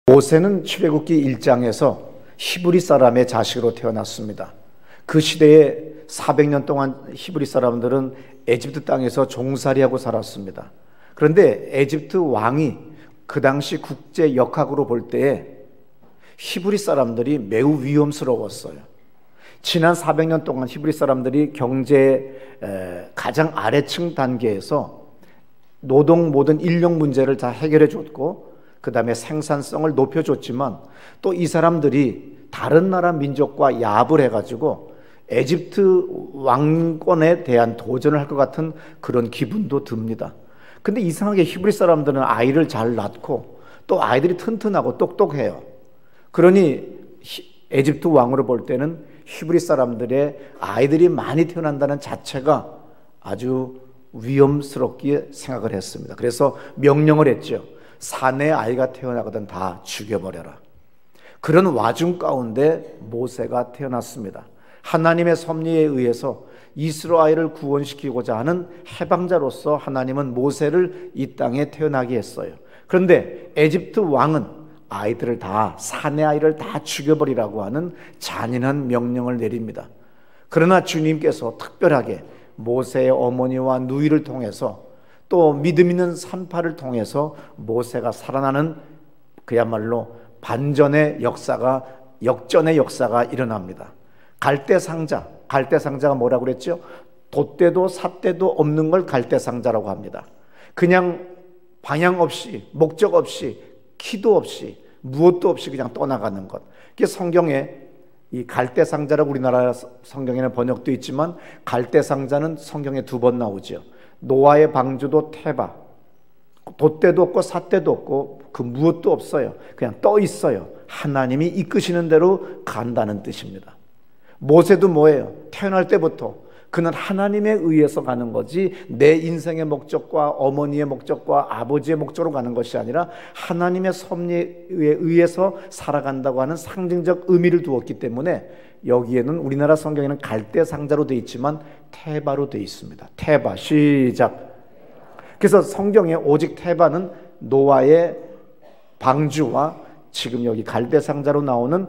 모세는 출애굽기 1장에서 히브리 사람의 자식으로 태어났습니다. 그 시대에 400년 동안 히브리 사람들은 에집트 땅에서 종살이하고 살았습니다. 그런데 에집트 왕이 그 당시 국제 역학으로 볼 때에 히브리 사람들이 매우 위험스러웠어요. 지난 400년 동안 히브리 사람들이 경제 가장 아래층 단계에서 노동 모든 인력 문제를 다 해결해 줬고, 그 다음에 생산성을 높여줬지만 또 이 사람들이 다른 나라 민족과 야합을 해가지고 에집트 왕권에 대한 도전을 할 것 같은 그런 기분도 듭니다. 근데 이상하게 히브리 사람들은 아이를 잘 낳고 또 아이들이 튼튼하고 똑똑해요. 그러니 에집트 왕으로 볼 때는 히브리 사람들의 아이들이 많이 태어난다는 자체가 아주 위험스럽게 생각을 했습니다. 그래서 명령을 했죠. 사내 아이가 태어나거든 다 죽여버려라. 그런 와중 가운데 모세가 태어났습니다. 하나님의 섭리에 의해서 이스라엘을 구원시키고자 하는 해방자로서 하나님은 모세를 이 땅에 태어나게 했어요. 그런데 에집트 왕은 아이들을 다, 사내 아이를 다 죽여버리라고 하는 잔인한 명령을 내립니다. 그러나 주님께서 특별하게 모세의 어머니와 누이를 통해서 또 믿음 있는 산파를 통해서 모세가 살아나는 그야말로 반전의 역사가, 역전의 역사가 일어납니다. 갈대상자가 뭐라고 그랬죠? 돛대도 삿대도 없는 걸 갈대상자라고 합니다. 그냥 방향 없이, 목적 없이, 키도 없이, 무엇도 없이 그냥 떠나가는 것. 그게 성경에 이 갈대상자라고 우리나라 성경에는 번역도 있지만 갈대상자는 성경에 2번 나오죠. 노아의 방주도 테바, 돛대도 없고 삿대도 없고 그 무엇도 없어요. 그냥 떠 있어요. 하나님이 이끄시는 대로 간다는 뜻입니다. 모세도 뭐예요? 태어날 때부터 그는 하나님에 의해서 가는 거지 내 인생의 목적과 어머니의 목적과 아버지의 목적으로 가는 것이 아니라 하나님의 섭리에 의해서 살아간다고 하는 상징적 의미를 두었기 때문에 여기에는 우리나라 성경에는 갈대상자로 되어 있지만 테바로 되어 있습니다. 테바, 시작. 그래서 성경에 오직 테바는 노아의 방주와 지금 여기 갈대상자로 나오는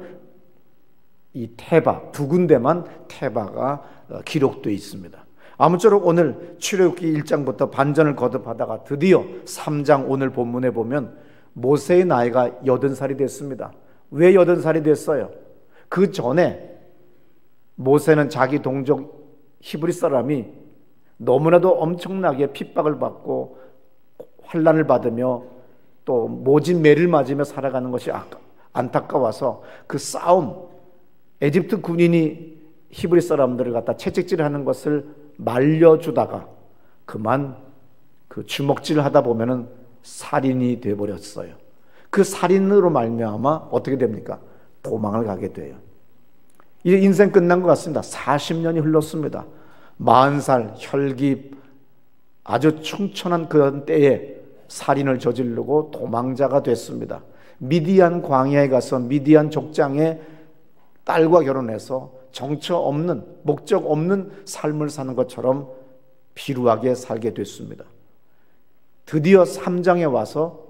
이 테바, 2군데만 테바가 기록되어 있습니다. 아무쪼록 오늘 출애굽기 1장부터 반전을 거듭하다가 드디어 3장 오늘 본문에 보면 모세의 나이가 80살이 됐습니다. 왜 80살이 됐어요? 그 전에 모세는 자기 동족 히브리 사람이 너무나도 엄청나게 핍박을 받고 환난을 받으며 또 모진 매를 맞으며 살아가는 것이 안타까워서 그 싸움, 에집트 군인이 히브리 사람들을 갖다 채찍질하는 것을 말려주다가 그만 그 주먹질을 하다 보면은 살인이 되어버렸어요. 그 살인으로 말미암아 어떻게 됩니까? 도망을 가게 돼요. 이제 인생 끝난 것 같습니다. 40년이 흘렀습니다. 40살 혈기 아주 충천한 그런 때에 살인을 저지르고 도망자가 됐습니다. 미디안 광야에 가서 미디안 족장의 딸과 결혼해서 정처 없는, 목적 없는 삶을 사는 것처럼 비루하게 살게 됐습니다. 드디어 3장에 와서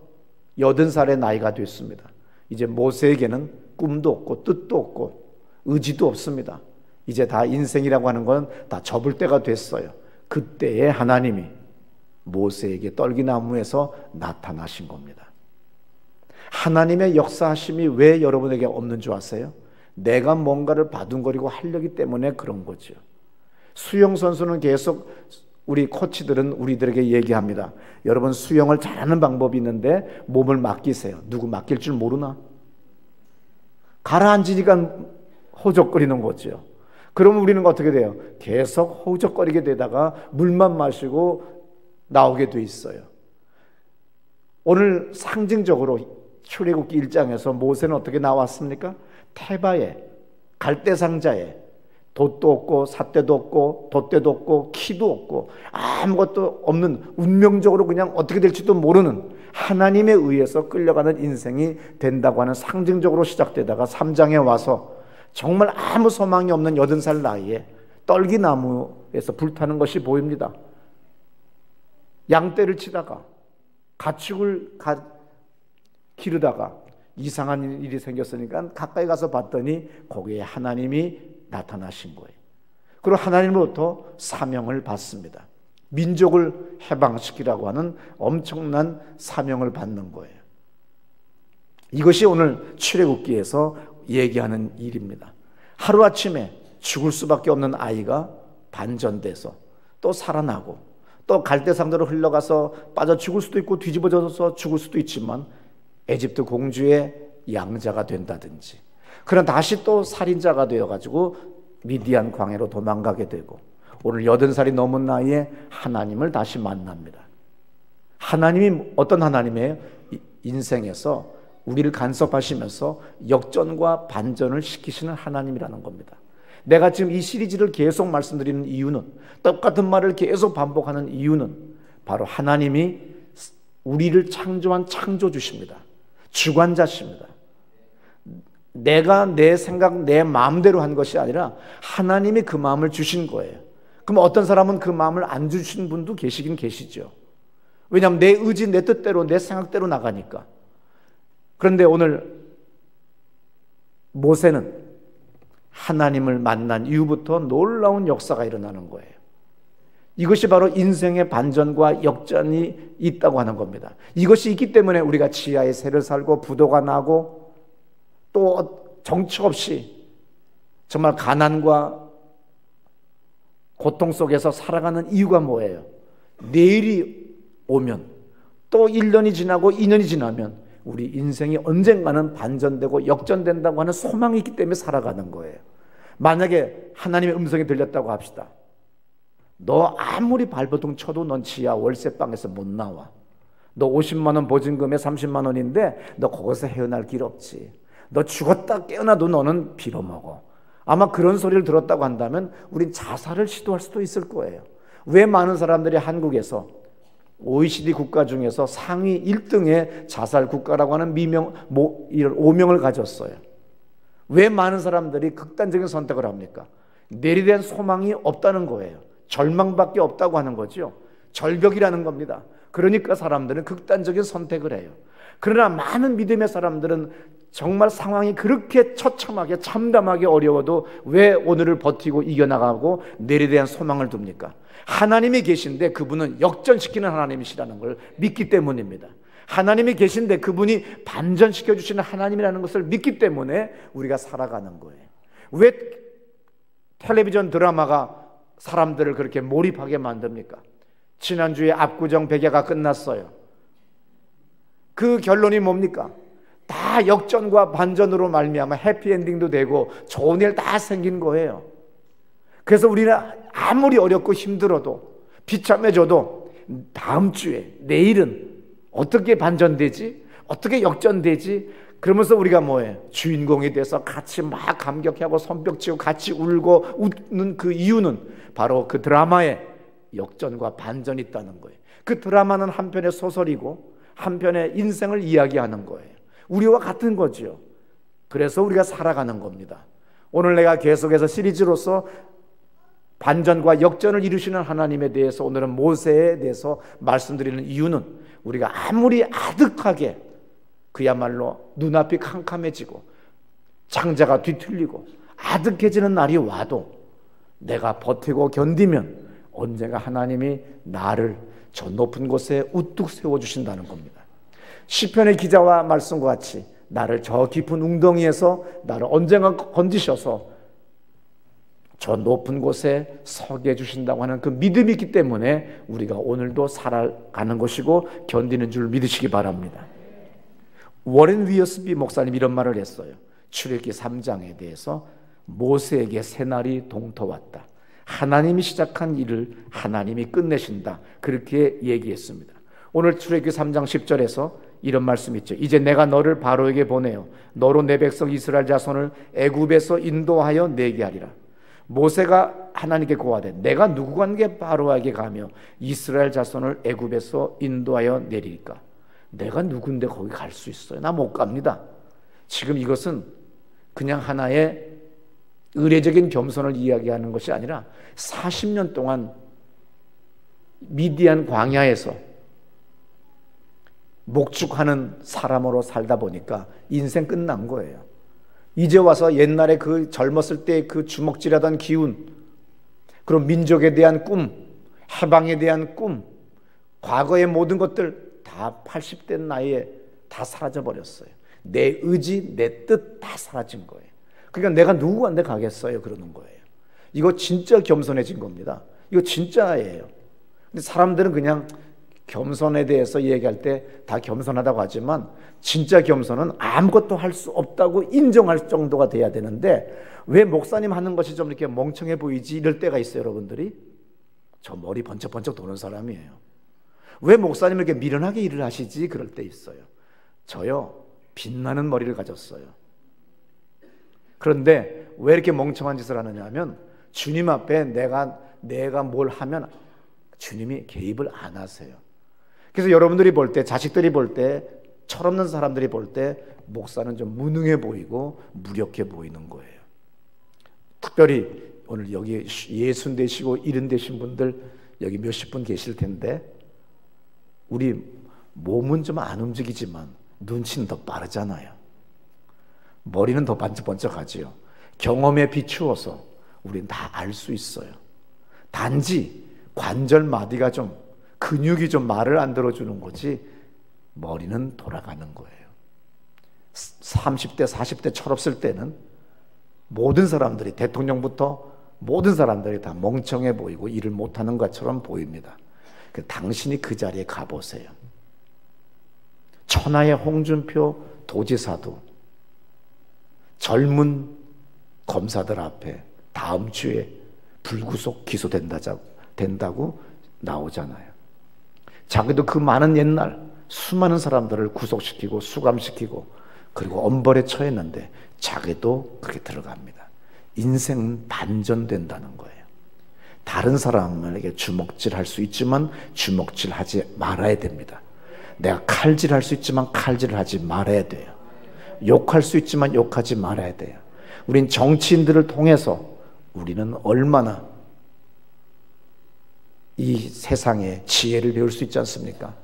80살의 나이가 됐습니다. 이제 모세에게는 꿈도 없고 뜻도 없고 의지도 없습니다. 이제 다 인생이라고 하는 건 다 접을 때가 됐어요. 그때에 하나님이 모세에게 떨기나무에서 나타나신 겁니다. 하나님의 역사하심이 왜 여러분에게 없는 줄 아세요? 내가 뭔가를 바둥거리고 하려기 때문에 그런 거죠. 수영 선수는 계속 우리 코치들은 우리들에게 얘기합니다. 여러분 수영을 잘하는 방법이 있는데 몸을 맡기세요. 누구 맡길 줄 모르나? 가라앉으니까 허우적거리는 거죠. 그러면 우리는 어떻게 돼요? 계속 허우적거리게 되다가 물만 마시고 나오게 돼 있어요. 오늘 상징적으로 출애굽기 1장에서 모세는 어떻게 나왔습니까? 테바에, 갈대상자에 돛도 없고 삿대도 없고 돛대도 없고 키도 없고 아무것도 없는 운명적으로 그냥 어떻게 될지도 모르는 하나님에 의해서 끌려가는 인생이 된다고 하는 상징적으로 시작되다가 3장에 와서 정말 아무 소망이 없는 80살 나이에 떨기나무에서 불타는 것이 보입니다. 양떼를 치다가 가축을 기르다가 이상한 일이 생겼으니까 가까이 가서 봤더니 거기에 하나님이 나타나신 거예요. 그리고 하나님으로부터 사명을 받습니다. 민족을 해방시키라고 하는 엄청난 사명을 받는 거예요. 이것이 오늘 출애굽기에서 얘기하는 일입니다. 하루아침에 죽을 수밖에 없는 아이가 반전돼서 또 살아나고, 또 갈대상도로 흘러가서 빠져 죽을 수도 있고 뒤집어져서 죽을 수도 있지만 에집트 공주의 양자가 된다든지, 그러나 다시 또 살인자가 되어가지고 미디안 광야로 도망가게 되고, 오늘 80살이 넘은 나이에 하나님을 다시 만납니다. 하나님이 어떤 하나님이에요? 인생에서 우리를 간섭하시면서 역전과 반전을 시키시는 하나님이라는 겁니다. 내가 지금 이 시리즈를 계속 말씀드리는 이유는, 똑같은 말을 계속 반복하는 이유는 바로 하나님이 우리를 창조한 창조주십니다. 주관자십니다. 내가 내 생각, 내 마음대로 한 것이 아니라 하나님이 그 마음을 주신 거예요. 그럼 어떤 사람은 그 마음을 안 주신 분도 계시긴 계시죠. 왜냐하면 내 의지, 내 뜻대로, 내 생각대로 나가니까. 그런데 오늘 모세는 하나님을 만난 이후부터 놀라운 역사가 일어나는 거예요. 이것이 바로 인생의 반전과 역전이 있다고 하는 겁니다. 이것이 있기 때문에 우리가 지하의 새를 살고 부도가 나고 또 정처 없이 정말 가난과 고통 속에서 살아가는 이유가 뭐예요? 내일이 오면, 또 1년이 지나고 2년이 지나면 우리 인생이 언젠가는 반전되고 역전된다고 하는 소망이 있기 때문에 살아가는 거예요. 만약에 하나님의 음성이 들렸다고 합시다. 너 아무리 발버둥 쳐도 넌 지하 월세방에서 못 나와. 너 50만 원 보증금에 30만 원인데 너 거기서 헤어날 길 없지. 너 죽었다 깨어나도 너는 빌어먹어. 아마 그런 소리를 들었다고 한다면 우린 자살을 시도할 수도 있을 거예요. 왜 많은 사람들이 한국에서 OECD 국가 중에서 상위 1등의 자살 국가라고 하는 이런 오명을 가졌어요? 왜 많은 사람들이 극단적인 선택을 합니까? 내일에 대한 소망이 없다는 거예요. 절망밖에 없다고 하는 거죠. 절벽이라는 겁니다. 그러니까 사람들은 극단적인 선택을 해요. 그러나 많은 믿음의 사람들은 정말 상황이 그렇게 처참하게 참담하게 어려워도 왜 오늘을 버티고 이겨나가고 내일에 대한 소망을 둡니까? 하나님이 계신데 그분은 역전시키는 하나님이시라는 걸 믿기 때문입니다. 하나님이 계신데 그분이 반전시켜 주시는 하나님이라는 것을 믿기 때문에 우리가 살아가는 거예요. 왜 텔레비전 드라마가 사람들을 그렇게 몰입하게 만듭니까? 지난주에 압구정 백야가 끝났어요. 그 결론이 뭡니까? 다 역전과 반전으로 말미암아 해피엔딩도 되고 좋은 일 다 생긴 거예요. 그래서 우리는 아무리 어렵고 힘들어도 비참해져도 다음 주에, 내일은 어떻게 반전되지? 어떻게 역전되지? 그러면서 우리가 뭐예요? 주인공이 돼서 같이 막 감격하고 손뼉치고 같이 울고 웃는 그 이유는 바로 그 드라마에 역전과 반전이 있다는 거예요. 그 드라마는 한편의 소설이고 한편의 인생을 이야기하는 거예요. 우리와 같은 거죠. 그래서 우리가 살아가는 겁니다. 오늘 내가 계속해서 시리즈로서 반전과 역전을 이루시는 하나님에 대해서, 오늘은 모세에 대해서 말씀드리는 이유는 우리가 아무리 아득하게 그야말로 눈앞이 캄캄해지고 창자가 뒤틀리고 아득해지는 날이 와도 내가 버티고 견디면 언젠가 하나님이 나를 저 높은 곳에 우뚝 세워주신다는 겁니다. 시편의 기자와 말씀과 같이 나를 저 깊은 웅덩이에서 나를 언젠가 건지셔서 저 높은 곳에 서게 해주신다고 하는 그 믿음이 있기 때문에 우리가 오늘도 살아가는 것이고 견디는 줄 믿으시기 바랍니다. 워렌 위어스비 목사님 이런 말을 했어요. 출애굽기 3장에 대해서 모세에게 새날이 동터왔다. 하나님이 시작한 일을 하나님이 끝내신다. 그렇게 얘기했습니다. 오늘 출애굽기 3장 10절에서 이런 말씀 있죠. 이제 내가 너를 바로에게 보내어 너로 내 백성 이스라엘 자손을 애굽에서 인도하여 내게 하리라. 모세가 하나님께 고하되 내가 누구와 함께 바로에게 가며 이스라엘 자손을 애굽에서 인도하여 내리리까? 내가 누군데 거기 갈 수 있어요? 나 못 갑니다. 지금 이것은 그냥 하나의 의례적인 겸손을 이야기하는 것이 아니라 40년 동안 미디안 광야에서 목축하는 사람으로 살다 보니까 인생 끝난 거예요. 이제 와서 옛날에 그 젊었을 때 그 주먹질하던 기운, 그리고 민족에 대한 꿈, 해방에 대한 꿈, 과거의 모든 것들 다 80대 나이에 다 사라져 버렸어요. 내 의지, 내 뜻 다 사라진 거예요. 그러니까 내가 누구한테 가겠어요? 그러는 거예요. 이거 진짜 겸손해진 겁니다. 이거 진짜예요. 근데 사람들은 그냥 겸손에 대해서 얘기할 때 다 겸손하다고 하지만 진짜 겸손은 아무것도 할 수 없다고 인정할 정도가 돼야 되는데 왜 목사님 하는 것이 좀 이렇게 멍청해 보이지? 이럴 때가 있어요, 여러분들이. 저 머리 번쩍번쩍 도는 사람이에요. 왜 목사님 이렇게 미련하게 일을 하시지? 그럴 때 있어요. 저요, 빛나는 머리를 가졌어요. 그런데 왜 이렇게 멍청한 짓을 하느냐 하면 주님 앞에 내가 뭘 하면 주님이 개입을 안 하세요. 그래서 여러분들이 볼 때, 자식들이 볼 때, 철없는 사람들이 볼 때 목사는 좀 무능해 보이고 무력해 보이는 거예요. 특별히 오늘 여기 60 되시고 70 되신 분들 여기 몇십 분 계실 텐데 우리 몸은 좀 안 움직이지만 눈치는 더 빠르잖아요. 머리는 더 번쩍번쩍하지요. 경험에 비추어서 우리는 다 알 수 있어요. 단지 관절 마디가 좀 근육이 좀 말을 안 들어주는 거지 머리는 돌아가는 거예요. 30대 40대 철없을 때는 모든 사람들이 대통령부터 모든 사람들이 다 멍청해 보이고 일을 못하는 것처럼 보입니다. 당신이 그 자리에 가보세요. 천하의 홍준표 도지사도 젊은 검사들 앞에 다음 주에 불구속 기소된다고 나오잖아요. 자기도 그 많은 옛날 수많은 사람들을 구속시키고 수감시키고 그리고 엄벌에 처했는데 자기도 그렇게 들어갑니다. 인생은 반전된다는 거예요. 다른 사람에게 주먹질할 수 있지만 주먹질하지 말아야 됩니다. 내가 칼질할 수 있지만 칼질을 하지 말아야 돼요. 욕할 수 있지만 욕하지 말아야 돼요. 우린 정치인들을 통해서 우리는 얼마나 이 세상의 지혜를 배울 수 있지 않습니까?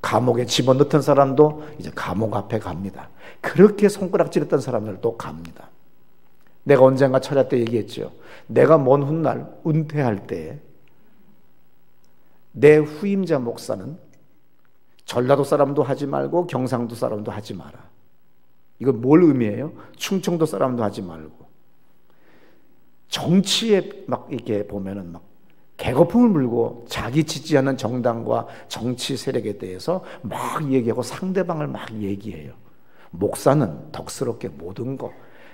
감옥에 집어넣던 사람도 이제 감옥 앞에 갑니다. 그렇게 손가락질했던 사람들도 갑니다. 내가 언젠가 철야 때 얘기했죠. 내가 먼 훗날 은퇴할 때 내 후임자 목사는 전라도 사람도 하지 말고 경상도 사람도 하지 마라. 이건 뭘 의미해요? 충청도 사람도 하지 말고. 정치에 막 이렇게 보면은 막 개거품을 물고 자기 지지하는 정당과 정치 세력에 대해서 막 얘기하고 상대방을 막 얘기해요. 목사는 덕스럽게 모든 거,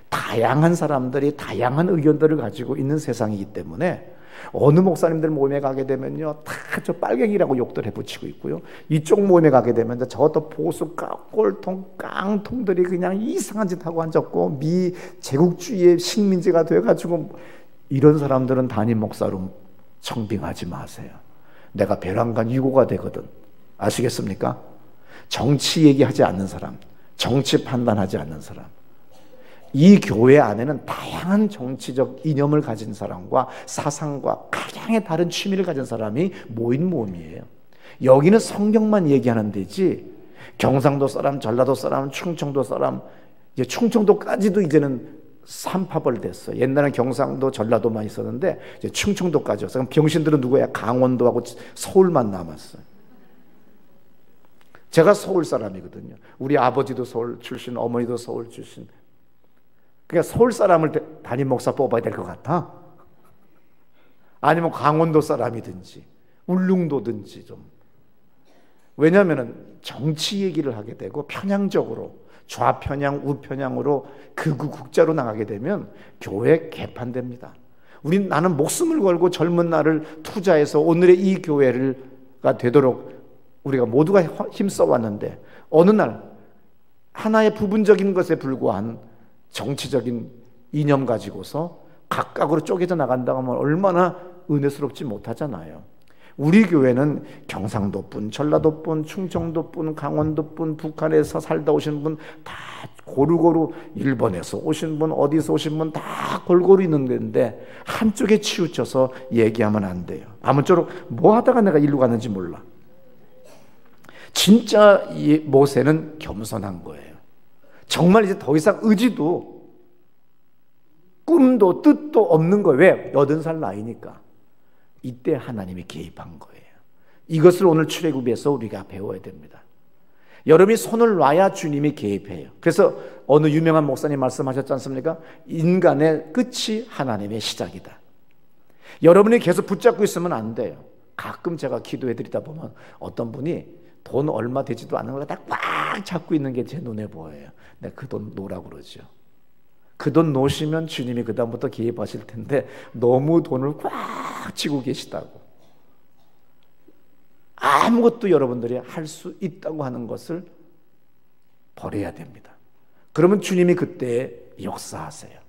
다양한 사람들이 다양한 의견들을 가지고 있는 세상이기 때문에 어느 목사님들 모임에 가게 되면요 다 저 빨갱이라고 욕들 해붙이고 있고요, 이쪽 모임에 가게 되면 저것도 보수 꼴통 깡통들이 그냥 이상한 짓 하고 앉았고 미 제국주의의 식민지가 돼가지고 이런 사람들은 담임 목사로 청빙하지 마세요. 내가 배란간 유고가 되거든. 아시겠습니까? 정치 얘기하지 않는 사람, 정치 판단하지 않는 사람. 이 교회 안에는 다양한 정치적 이념을 가진 사람과 사상과 각양의 다른 취미를 가진 사람이 모인 모임이에요. 여기는 성경만 얘기하는 데지 경상도 사람, 전라도 사람, 충청도 사람, 이제 충청도까지도 이제는 삼파벌 됐어. 옛날엔 경상도, 전라도만 있었는데 이제 충청도까지 왔어. 그럼 병신들은 누구야? 강원도하고 서울만 남았어요. 제가 서울 사람이거든요. 우리 아버지도 서울 출신, 어머니도 서울 출신. 그러니까 서울 사람을 담임 목사 뽑아야 될 것 같아? 아니면 강원도 사람이든지 울릉도든지 좀. 왜냐하면 정치 얘기를 하게 되고 편향적으로 좌편향, 우편향으로 극우 국자로 나가게 되면 교회 개판됩니다. 나는 목숨을 걸고 젊은 날을 투자해서 오늘의 이 교회가 되도록 우리가 모두가 힘써 왔는데 어느 날 하나의 부분적인 것에 불과한 정치적인 이념 가지고서 각각으로 쪼개져 나간다고 하면 얼마나 은혜스럽지 못하잖아요. 우리 교회는 경상도뿐, 전라도뿐, 충청도뿐, 강원도뿐, 북한에서 살다 오신 분 다 고루고루, 일본에서 오신 분, 어디서 오신 분 다 골고루 있는 건데 한쪽에 치우쳐서 얘기하면 안 돼요. 아무쪼록 뭐 하다가 내가 일로 갔는지 몰라. 진짜 이 모세는 겸손한 거예요. 정말 이제 더 이상 의지도 꿈도 뜻도 없는 거예요. 왜? 80살 나이니까. 이때 하나님이 개입한 거예요. 이것을 오늘 출애굽에서 우리가 배워야 됩니다. 여러분이 손을 놔야 주님이 개입해요. 그래서 어느 유명한 목사님 말씀하셨지 않습니까? 인간의 끝이 하나님의 시작이다. 여러분이 계속 붙잡고 있으면 안 돼요. 가끔 제가 기도해 드리다 보면 어떤 분이 돈 얼마 되지도 않는 걸 딱 꽉 잡고 있는 게 제 눈에 보여요. 내가 그 돈 놓으라고 그러죠. 그 돈 놓으시면 주님이 그 다음부터 개입하실 텐데 너무 돈을 꽉 쥐고 계시다고. 아무것도 여러분들이 할 수 있다고 하는 것을 버려야 됩니다. 그러면 주님이 그때 역사하세요.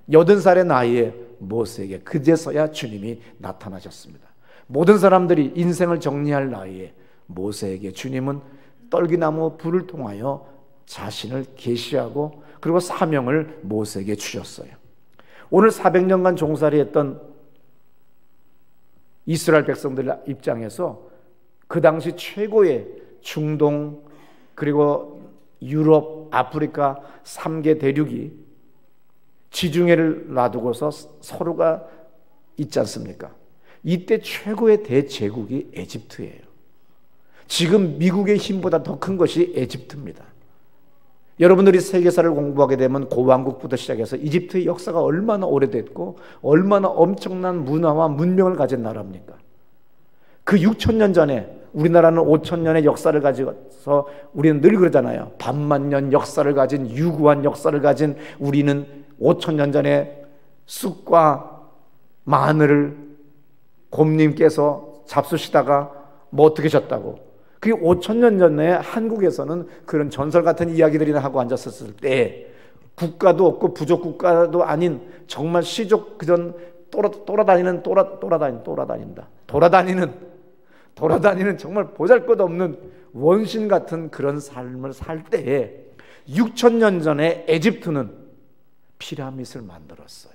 80살의 나이에 모세에게 그제서야 주님이 나타나셨습니다. 모든 사람들이 인생을 정리할 나이에 모세에게 주님은 떨기나무 불을 통하여 자신을 계시하고 그리고 사명을 모세에게 주셨어요. 오늘 400년간 종살이 했던 이스라엘 백성들 입장에서 그 당시 최고의 중동 그리고 유럽, 아프리카 3개 대륙이 지중해를 놔두고서 서로가 있지 않습니까? 이때 최고의 대제국이 에집트예요. 지금 미국의 힘보다 더 큰 것이 에집트입니다. 여러분들이 세계사를 공부하게 되면 고왕국부터 시작해서 이집트의 역사가 얼마나 오래됐고 얼마나 엄청난 문화와 문명을 가진 나라입니까? 그 6,000년 전에 우리나라는 5,000년의 역사를 가지고서 우리는 늘 그러잖아요. 반만년 역사를 가진 유구한 역사를 가진 우리는 5,000년 전에 쑥과 마늘을 곰님께서 잡수시다가 뭐 어떻게 하셨다고. 그게 5,000년 전에 한국에서는 그런 전설 같은 이야기들이나 하고 앉았었을 때 국가도 없고 부족 국가도 아닌 정말 시족 그전 돌아다니는 정말 보잘것없는 원신 같은 그런 삶을 살 때에 6,000년 전에 에집트는 피라밋을 만들었어요.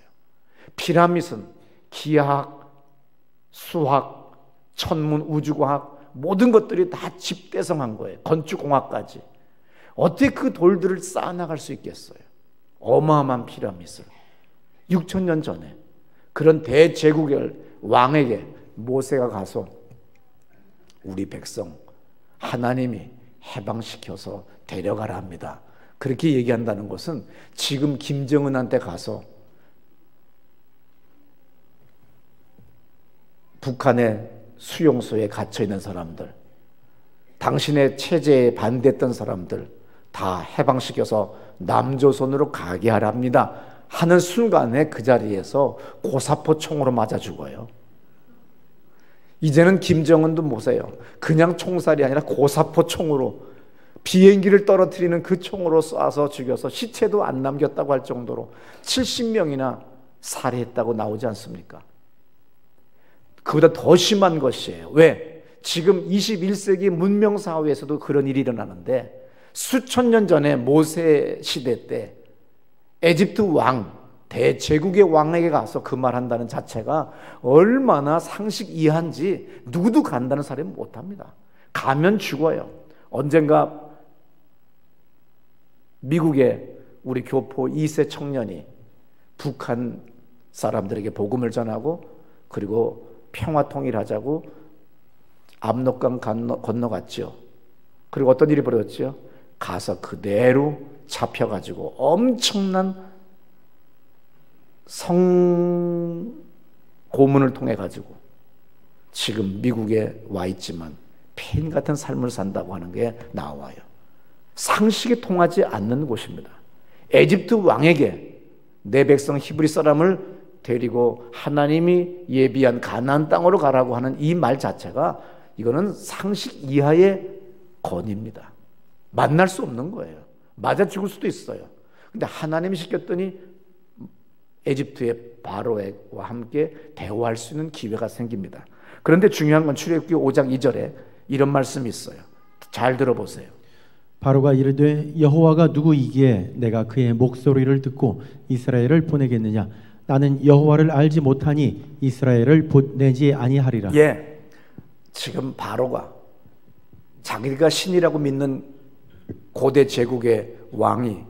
피라밋은 기하학, 수학, 천문, 우주과학 모든 것들이 다 집대성한 거예요. 건축공학까지. 어떻게 그 돌들을 쌓아나갈 수 있겠어요? 어마어마한 피라밋을. 6,000년 전에 그런 대제국의 왕에게 모세가 가서 우리 백성 하나님이 해방시켜서 데려가라 합니다. 그렇게 얘기한다는 것은 지금 김정은한테 가서 북한의 수용소에 갇혀있는 사람들, 당신의 체제에 반대했던 사람들 다 해방시켜서 남조선으로 가게 하랍니다 하는 순간에 그 자리에서 고사포 총으로 맞아 죽어요. 이제는 김정은도 보세요. 그냥 총살이 아니라 고사포 총으로 비행기를 떨어뜨리는 그 총으로 쏴서 죽여서 시체도 안 남겼다고 할 정도로 70명이나 살해했다고 나오지 않습니까? 그보다 더 심한 것이에요. 왜? 지금 21세기 문명사회에서도 그런 일이 일어나는데 수천 년 전에 모세 시대 때 에집트 왕, 대제국의 왕에게 가서 그 말한다는 자체가 얼마나 상식 이하인지 누구도 간다는 사람은 못합니다. 가면 죽어요. 언젠가 미국의 우리 교포 2세 청년이 북한 사람들에게 복음을 전하고 그리고 평화 통일하자고 압록강 건너갔죠. 그리고 어떤 일이 벌어졌죠? 가서 그대로 잡혀가지고 엄청난 성고문을 통해 가지고 지금 미국에 와 있지만 폐인 같은 삶을 산다고 하는 게 나와요. 상식이 통하지 않는 곳입니다. 에집트 왕에게 내 백성 히브리 사람을 데리고 하나님이 예비한 가나안 땅으로 가라고 하는 이 말 자체가 이거는 상식 이하의 건입니다. 만날 수 없는 거예요. 맞아 죽을 수도 있어요. 근데 하나님이 시켰더니 에집트의 바로와 함께 대화할 수 있는 기회가 생깁니다. 그런데 중요한 건 출애굽기 5장 2절에 이런 말씀이 있어요. 잘 들어보세요. 바로가 이르되 여호와가 누구이기에 내가 그의 목소리를 듣고 이스라엘을 보내겠느냐? 나는 여호와를 알지 못하니 이스라엘을 보내지 아니하리라. 예, 지금 바로가 자기가 신이라고 믿는 고대 제국의 왕이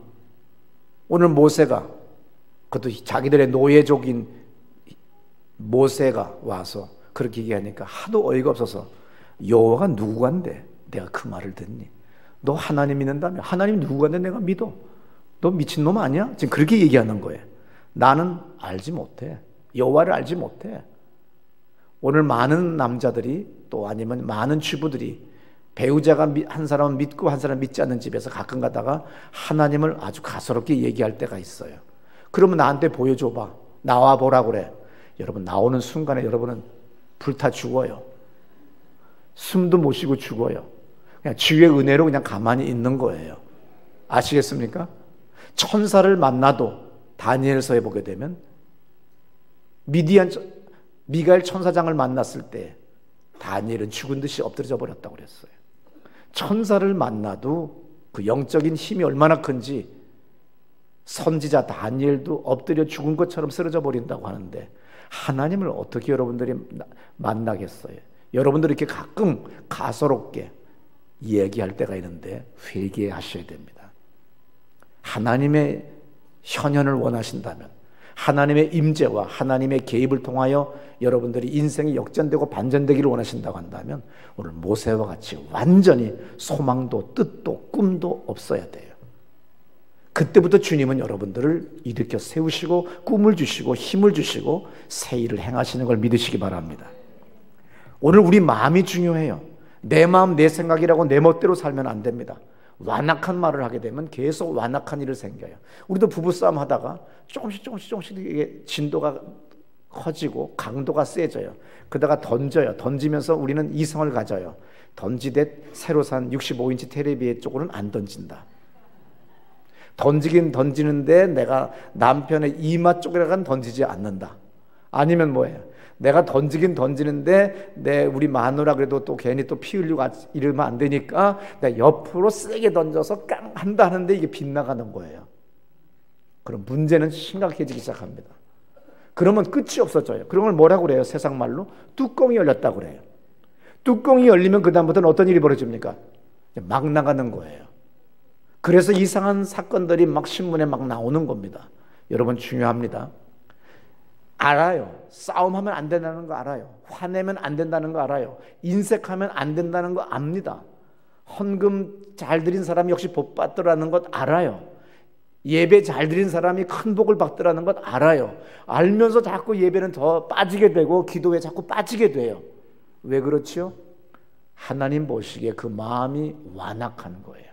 오늘 모세가, 그것도 자기들의 노예족인 모세가 와서 그렇게 얘기하니까 하도 어이가 없어서 여호와가 누구간데 내가 그 말을 듣니? 너 하나님 믿는다며? 하나님 누구간데 내가 믿어? 너 미친놈 아니야? 지금 그렇게 얘기하는 거예요. 나는 알지 못해. 여호와를 알지 못해. 오늘 많은 남자들이 또 아니면 많은 주부들이 배우자가 한 사람은 믿고 한 사람은 믿지 않는 집에서 가끔 가다가 하나님을 아주 가소롭게 얘기할 때가 있어요. 그러면 나한테 보여줘봐. 나와 보라 그래. 여러분, 나오는 순간에 여러분은 불타 죽어요. 숨도 못 쉬고 죽어요. 그냥 주의 은혜로 그냥 가만히 있는 거예요. 아시겠습니까? 천사를 만나도 다니엘서에 보게 되면 미가엘 천사장을 만났을 때 다니엘은 죽은 듯이 엎드려져 버렸다고 그랬어요. 천사를 만나도 그 영적인 힘이 얼마나 큰지 선지자 다니엘도 엎드려 죽은 것처럼 쓰러져 버린다고 하는데 하나님을 어떻게 여러분들이 만나겠어요? 여러분들이 이렇게 가끔 가소롭게 얘기할 때가 있는데 회개하셔야 됩니다. 하나님의 현현을 원하신다면, 하나님의 임재와 하나님의 개입을 통하여 여러분들이 인생이 역전되고 반전되기를 원하신다고 한다면 오늘 모세와 같이 완전히 소망도 뜻도 꿈도 없어야 돼요. 그때부터 주님은 여러분들을 일으켜 세우시고 꿈을 주시고 힘을 주시고 새 일을 행하시는 걸 믿으시기 바랍니다. 오늘 우리 마음이 중요해요. 내 마음 내 생각이라고 내 멋대로 살면 안 됩니다. 완악한 말을 하게 되면 계속 완악한 일을 생겨요. 우리도 부부싸움 하다가 조금씩 이게 진도가 커지고 강도가 세져요. 그러다가 던져요. 던지면서 우리는 이성을 가져요. 던지듯 새로 산 65인치 테레비 쪽으로는 안 던진다. 던지긴 던지는데 내가 남편의 이마 쪽에다가는 던지지 않는다. 아니면 뭐예요? 내가 던지긴 던지는데 우리 마누라 그래도 또 괜히 또 피 흘리고 이러면 안 되니까 내가 옆으로 세게 던져서 깡 한다 하는데 이게 빗나가는 거예요. 그럼 문제는 심각해지기 시작합니다. 그러면 끝이 없어져요. 그런 걸 뭐라고 그래요? 세상 말로 뚜껑이 열렸다고 그래요. 뚜껑이 열리면 그 다음부터는 어떤 일이 벌어집니까? 막 나가는 거예요. 그래서 이상한 사건들이 막 신문에 막 나오는 겁니다. 여러분 중요합니다. 알아요. 싸움하면 안 된다는 거 알아요. 화내면 안 된다는 거 알아요. 인색하면 안 된다는 거 압니다. 헌금 잘 드린 사람이 역시 복 받더라는 것 알아요. 예배 잘 드린 사람이 큰 복을 받더라는 것 알아요. 알면서 자꾸 예배는 더 빠지게 되고 기도에 자꾸 빠지게 돼요. 왜 그렇지요? 하나님 보시기에 그 마음이 완악한 거예요.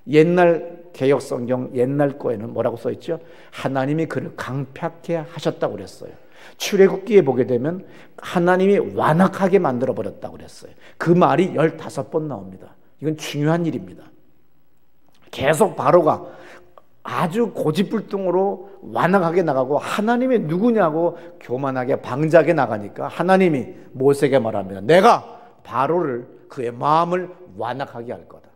옛날 개역성경 옛날 거에는 뭐라고 써있죠? 하나님이 그를 강팍해 하셨다고 그랬어요. 출애굽기에 보게 되면 하나님이 완악하게 만들어버렸다고 그랬어요. 그 말이 15번 나옵니다. 이건 중요한 일입니다. 계속 바로가 아주 고집불통으로 완악하게 나가고 하나님이 누구냐고 교만하게 방자하게 나가니까 하나님이 모세에게 말합니다. 내가 바로를 그의 마음을 완악하게 할 거다.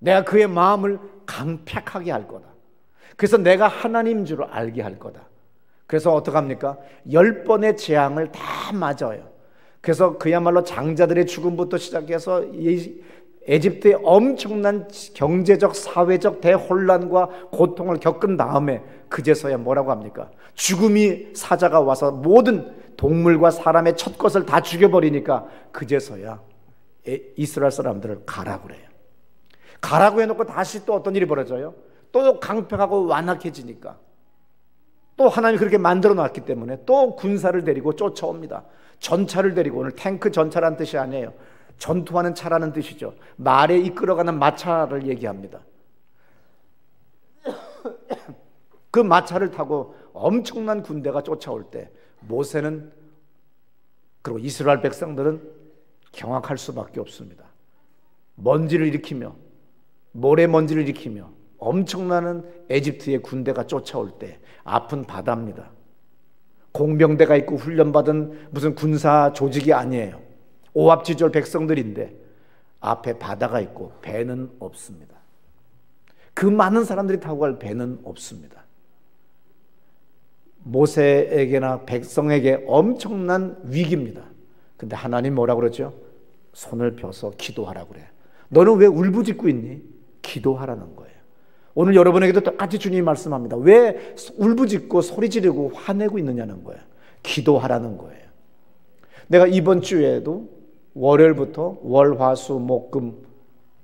내가 그의 마음을 강팍하게 할 거다. 그래서 내가 하나님인 줄 알게 할 거다. 그래서 어떡합니까? 10번의 재앙을 다 맞아요. 그래서 그야말로 장자들의 죽음부터 시작해서 에집트의 엄청난 경제적 사회적 대혼란과 고통을 겪은 다음에 그제서야 뭐라고 합니까? 죽음이 사자가 와서 모든 동물과 사람의 첫 것을 다 죽여버리니까 그제서야 이스라엘 사람들을 가라고 그래요. 가라고 해놓고 다시 또 어떤 일이 벌어져요? 또 강팍하고 완악해지니까 또 하나님이 그렇게 만들어 놨기 때문에 또 군사를 데리고 쫓아옵니다. 전차를 데리고, 오늘 탱크 전차라는 뜻이 아니에요. 전투하는 차라는 뜻이죠. 말에 이끌어가는 마차를 얘기합니다. 그 마차를 타고 엄청난 군대가 쫓아올 때 모세는 그리고 이스라엘 백성들은 경악할 수밖에 없습니다. 먼지를 일으키며 모래먼지를 일으키며 엄청나는 에집트의 군대가 쫓아올 때 앞은 바다입니다. 공병대가 있고 훈련받은 무슨 군사 조직이 아니에요. 오합지졸 백성들인데 앞에 바다가 있고 배는 없습니다. 그 많은 사람들이 타고 갈 배는 없습니다. 모세에게나 백성에게 엄청난 위기입니다. 근데 하나님 뭐라 그러죠? 손을 펴서 기도하라 그래. 너는 왜 울부짖고 있니? 기도하라는 거예요. 오늘 여러분에게도 똑같이 주님이 말씀합니다. 왜 울부짖고 소리 지르고 화내고 있느냐는 거예요. 기도하라는 거예요. 내가 이번 주에도 월요일부터 월, 화, 수, 목, 금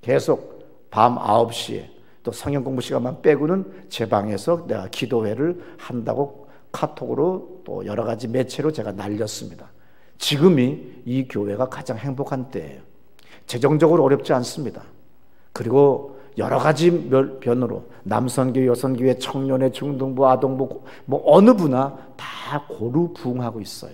계속 밤 9시에 또 성경 공부 시간만 빼고는 제 방에서 내가 기도회를 한다고 카톡으로 또 여러 가지 매체로 제가 날렸습니다. 지금이 이 교회가 가장 행복한 때예요. 재정적으로 어렵지 않습니다. 그리고 여러 가지 변으로 남선교회, 여선교회, 청년회, 중등부, 아동부 뭐 어느 부나 다 고루부응하고 있어요.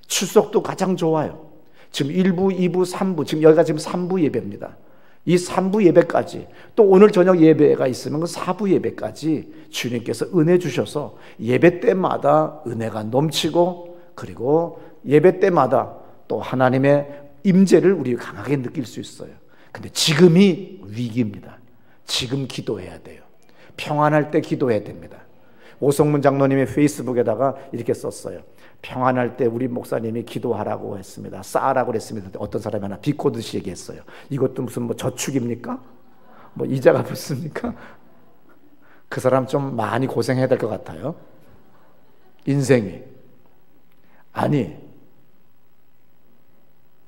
출석도 가장 좋아요. 지금 1부, 2부, 3부, 지금 여기가 지금 3부 예배입니다. 이 3부 예배까지 또 오늘 저녁 예배가 있으면 그 4부 예배까지 주님께서 은혜 주셔서 예배 때마다 은혜가 넘치고 그리고 예배 때마다 또 하나님의 임재를 우리 강하게 느낄 수 있어요. 근데 지금이 위기입니다. 지금 기도해야 돼요. 평안할 때 기도해야 됩니다. 오성문 장로님의 페이스북에다가 이렇게 썼어요. 평안할 때 우리 목사님이 기도하라고 했습니다. 쌓으라고 했습니다. 어떤 사람이 하나 비꼬듯이 얘기했어요. 이것도 무슨 뭐 저축입니까? 뭐 이자가 붙습니까? 그 사람 좀 많이 고생해야 될 것 같아요. 인생이. 아니,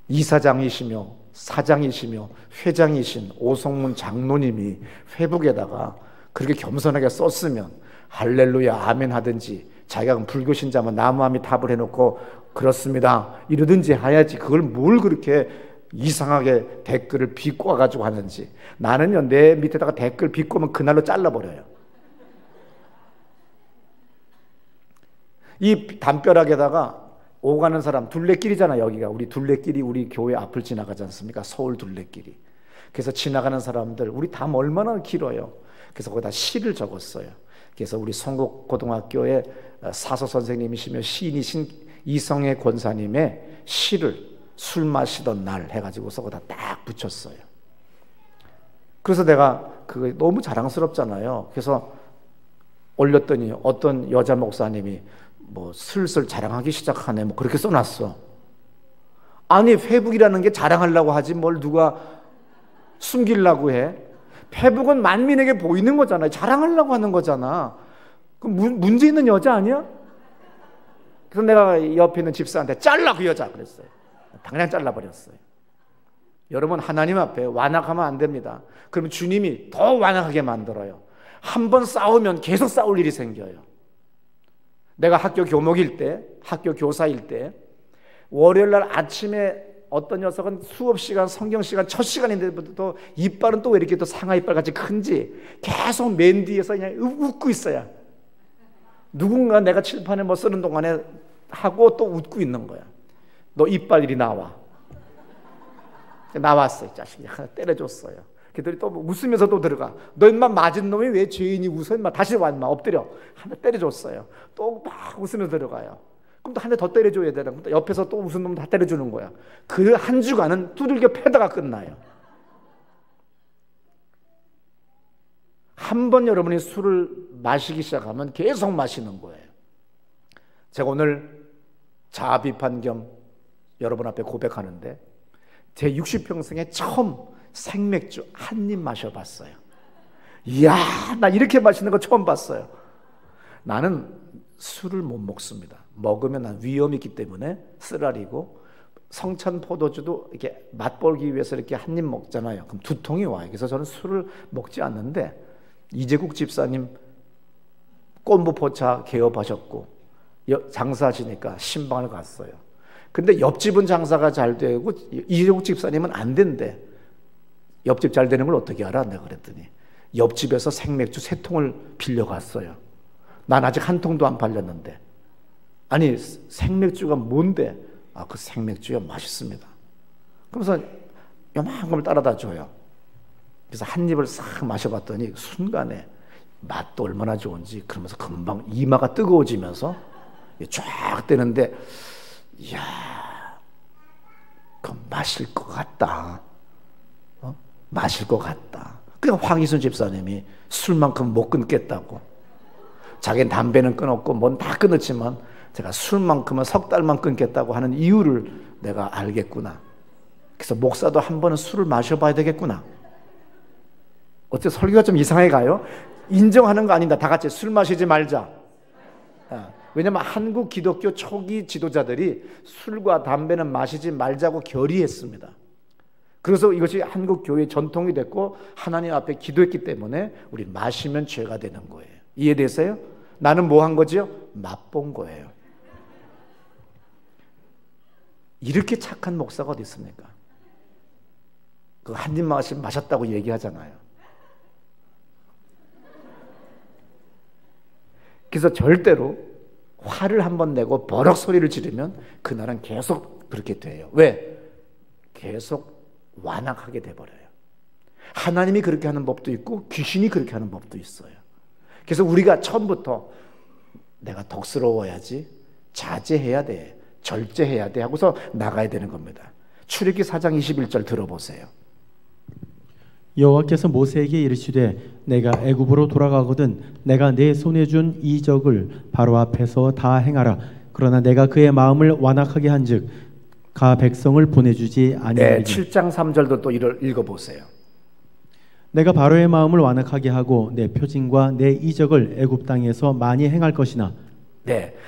이사장이시며 사장이시며 회장이신 오성문 장로님이 페이스북에다가 그렇게 겸손하게 썼으면 할렐루야 아멘 하든지 자기가 불교 신자면 나무아미 탑을 해놓고 그렇습니다 이러든지 해야지 그걸 뭘 그렇게 이상하게 댓글을 비꼬아가지고 하는지. 나는요 내 밑에다가 댓글 비꼬면 그날로 잘라버려요. 이 담벼락에다가 오가는 사람 둘레길이잖아. 여기가 우리 둘레길이 우리 교회 앞을 지나가지 않습니까? 서울 둘레길이. 그래서 지나가는 사람들 우리 담 얼마나 길어요. 그래서 거기다 시를 적었어요. 그래서 우리 성곡고등학교의 사서 선생님이시며 시인이신 이성애 권사님의 시를 술 마시던 날 해가지고서 거기다 딱 붙였어요. 그래서 내가 그게 너무 자랑스럽잖아요. 그래서 올렸더니 어떤 여자 목사님이 뭐 슬슬 자랑하기 시작하네 뭐 그렇게 써놨어. 아니 페북이라는 게 자랑하려고 하지 뭘 누가 숨기려고 해. 페북은 만민에게 보이는 거잖아요. 자랑하려고 하는 거잖아. 그럼 문제 있는 여자 아니야? 그래서 내가 옆에 있는 집사한테 잘라 그 여자 그랬어요. 당장 잘라버렸어요. 여러분 하나님 앞에 완악하면 안 됩니다. 그러면 주님이 더 완악하게 만들어요. 한 번 싸우면 계속 싸울 일이 생겨요. 내가 학교 교목일 때, 학교 교사일 때 월요일날 아침에 어떤 녀석은 수업 시간, 성경 시간 첫 시간인데도 이빨은 또 왜 이렇게 또 상아 이빨 같이 큰지 계속 맨 뒤에서 그냥 웃고 있어요. 누군가 내가 칠판에 뭐 쓰는 동안에 하고 또 웃고 있는 거야. 너 이빨 이리 나와. 나왔어. 이 자식이 하나 때려줬어요. 그들이 또 웃으면서 또 들어가. 너 인마 맞은 놈이 왜 죄인이 웃어? 인마 다시 와 인마 엎드려. 하나 때려줬어요. 또 막 웃으면서 들어가요. 그럼 또 한 대 더 때려줘야 되나? 또 옆에서 또 웃은 놈 다 때려주는 거야. 그 한 주간은 두들겨 패다가 끝나요. 한 번 여러분이 술을 마시기 시작하면 계속 마시는 거예요. 제가 오늘 자아 비판 겸 여러분 앞에 고백하는데 제 60평생에 처음 생맥주 한 입 마셔봤어요. 이야, 나 이렇게 맛있는 거 처음 봤어요. 나는 술을 못 먹습니다. 먹으면 난 위험이 있기 때문에 쓰라리고 성찬 포도주도 이렇게 맛보기 위해서 이렇게 한 입 먹잖아요. 그럼 두통이 와요. 그래서 저는 술을 먹지 않는데 이재국 집사님 꼼부포차 개업하셨고 장사하시니까 신방을 갔어요. 근데 옆집은 장사가 잘 되고 이재국 집사님은 안 된대. 옆집 잘 되는 걸 어떻게 알아? 내가 그랬더니 옆집에서 생맥주 3통을 빌려갔어요. 난 아직 한 통도 안 팔렸는데. 아니 생맥주가 뭔데? 아, 그 생맥주가 맛있습니다. 그러면서 요만큼을 따라다 줘요. 그래서 한 입을 싹 마셔봤더니 순간에 맛도 얼마나 좋은지 그러면서 금방 이마가 뜨거워지면서 쫙 뜨는데 이야, 그 마실 것 같다. 마실 것 같다. 그러니까 황희순 집사님이 술만큼 못 끊겠다고. 자기는 담배는 끊었고 뭔 다 끊었지만 제가 술만큼은 석 달만 끊겠다고 하는 이유를 내가 알겠구나. 그래서 목사도 한 번은 술을 마셔봐야 되겠구나. 어때? 설교가 좀 이상하게 가요? 인정하는 거 아니다. 다 같이 술 마시지 말자. 왜냐하면 한국 기독교 초기 지도자들이 술과 담배는 마시지 말자고 결의했습니다. 그래서 이것이 한국 교회의 전통이 됐고 하나님 앞에 기도했기 때문에 우리 마시면 죄가 되는 거예요. 이해되세요? 나는 뭐 한 거지요? 맛본 거예요. 이렇게 착한 목사가 어디 있습니까? 그 한 입 마셨다고 얘기하잖아요. 그래서 절대로 화를 한번 내고 버럭 소리를 지르면 그날은 계속 그렇게 돼요. 왜? 계속 완악하게 돼버려요. 하나님이 그렇게 하는 법도 있고 귀신이 그렇게 하는 법도 있어요. 그래서 우리가 처음부터 내가 덕스러워야지, 자제해야 돼, 절제해야 돼 하고서 나가야 되는 겁니다. 출애굽기 4장 21절 들어보세요. 여호와께서 모세에게 이르시되 내가 애굽으로 돌아가거든 내가 내 손에 준 이적을 바로 앞에서 다 행하라. 그러나 내가 그의 마음을 완악하게 한즉 가 백성을 보내주지 아니하리니. 7장 3절도 또 읽어보세요. 내가 바로의 마음을 완악하게 하고 내 표징과 내 이적을 애굽 땅에서 많이 행할 것이나.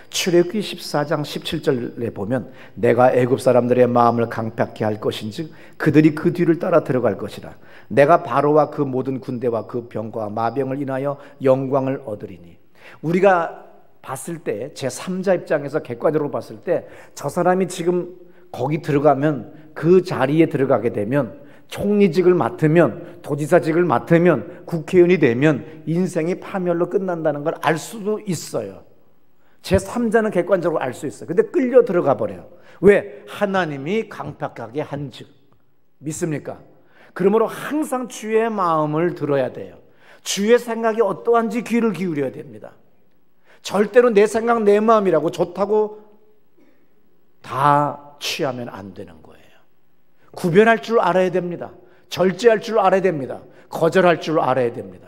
출애굽기 14장 17절에 보면 내가 애굽 사람들의 마음을 강팍케 할 것인즉 그들이 그 뒤를 따라 들어갈 것이라. 내가 바로와 그 모든 군대와 그 병과 마병을 인하여 영광을 얻으리니. 우리가 봤을 때 제3자 입장에서 객관적으로 봤을 때 저 사람이 지금 거기 들어가면, 그 자리에 들어가게 되면, 총리직을 맡으면, 도지사직을 맡으면, 국회의원이 되면 인생이 파멸로 끝난다는 걸 알 수도 있어요. 제3자는 객관적으로 알 수 있어요. 근데 끌려 들어가 버려요. 왜? 하나님이 강팍하게 한즉. 믿습니까? 그러므로 항상 주의 마음을 들어야 돼요. 주의 생각이 어떠한지 귀를 기울여야 됩니다. 절대로 내 생각 내 마음이라고 좋다고 다 취하면 안 되는 거예요. 구별할 줄 알아야 됩니다. 절제할 줄 알아야 됩니다. 거절할 줄 알아야 됩니다.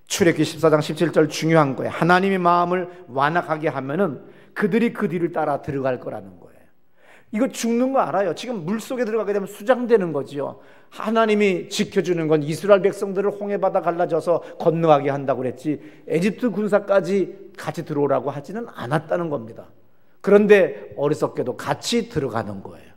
출애굽기 14장 17절 중요한 거예요. 하나님의 마음을 완악하게 하면은 그들이 그 뒤를 따라 들어갈 거라는 거예요. 이거 죽는 거 알아요. 지금 물속에 들어가게 되면 수장되는 거지요. 하나님이 지켜주는 건 이스라엘 백성들을 홍해바다 갈라져서 건너가게 한다고 그랬지 에집트 군사까지 같이 들어오라고 하지는 않았다는 겁니다. 그런데 어리석게도 같이 들어가는 거예요.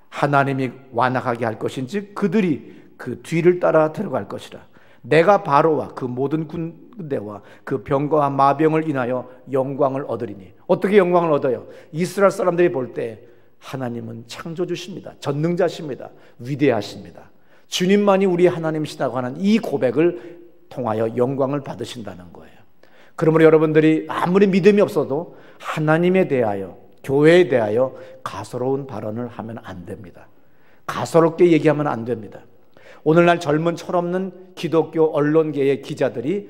하나님이 완악하게 할 것인지 그들이 그 뒤를 따라 들어갈 것이라. 내가 바로와 그 모든 군대와 그 병과 마병을 인하여 영광을 얻으리니. 어떻게 영광을 얻어요? 이스라엘 사람들이 볼 때 하나님은 창조주십니다. 전능자십니다. 위대하십니다. 주님만이 우리 하나님이시다고 하는 이 고백을 통하여 영광을 받으신다는 거예요. 그러므로 여러분들이 아무리 믿음이 없어도 하나님에 대하여, 교회에 대하여 가소로운 발언을 하면 안 됩니다. 가소롭게 얘기하면 안 됩니다. 오늘날 젊은 철없는 기독교 언론계의 기자들이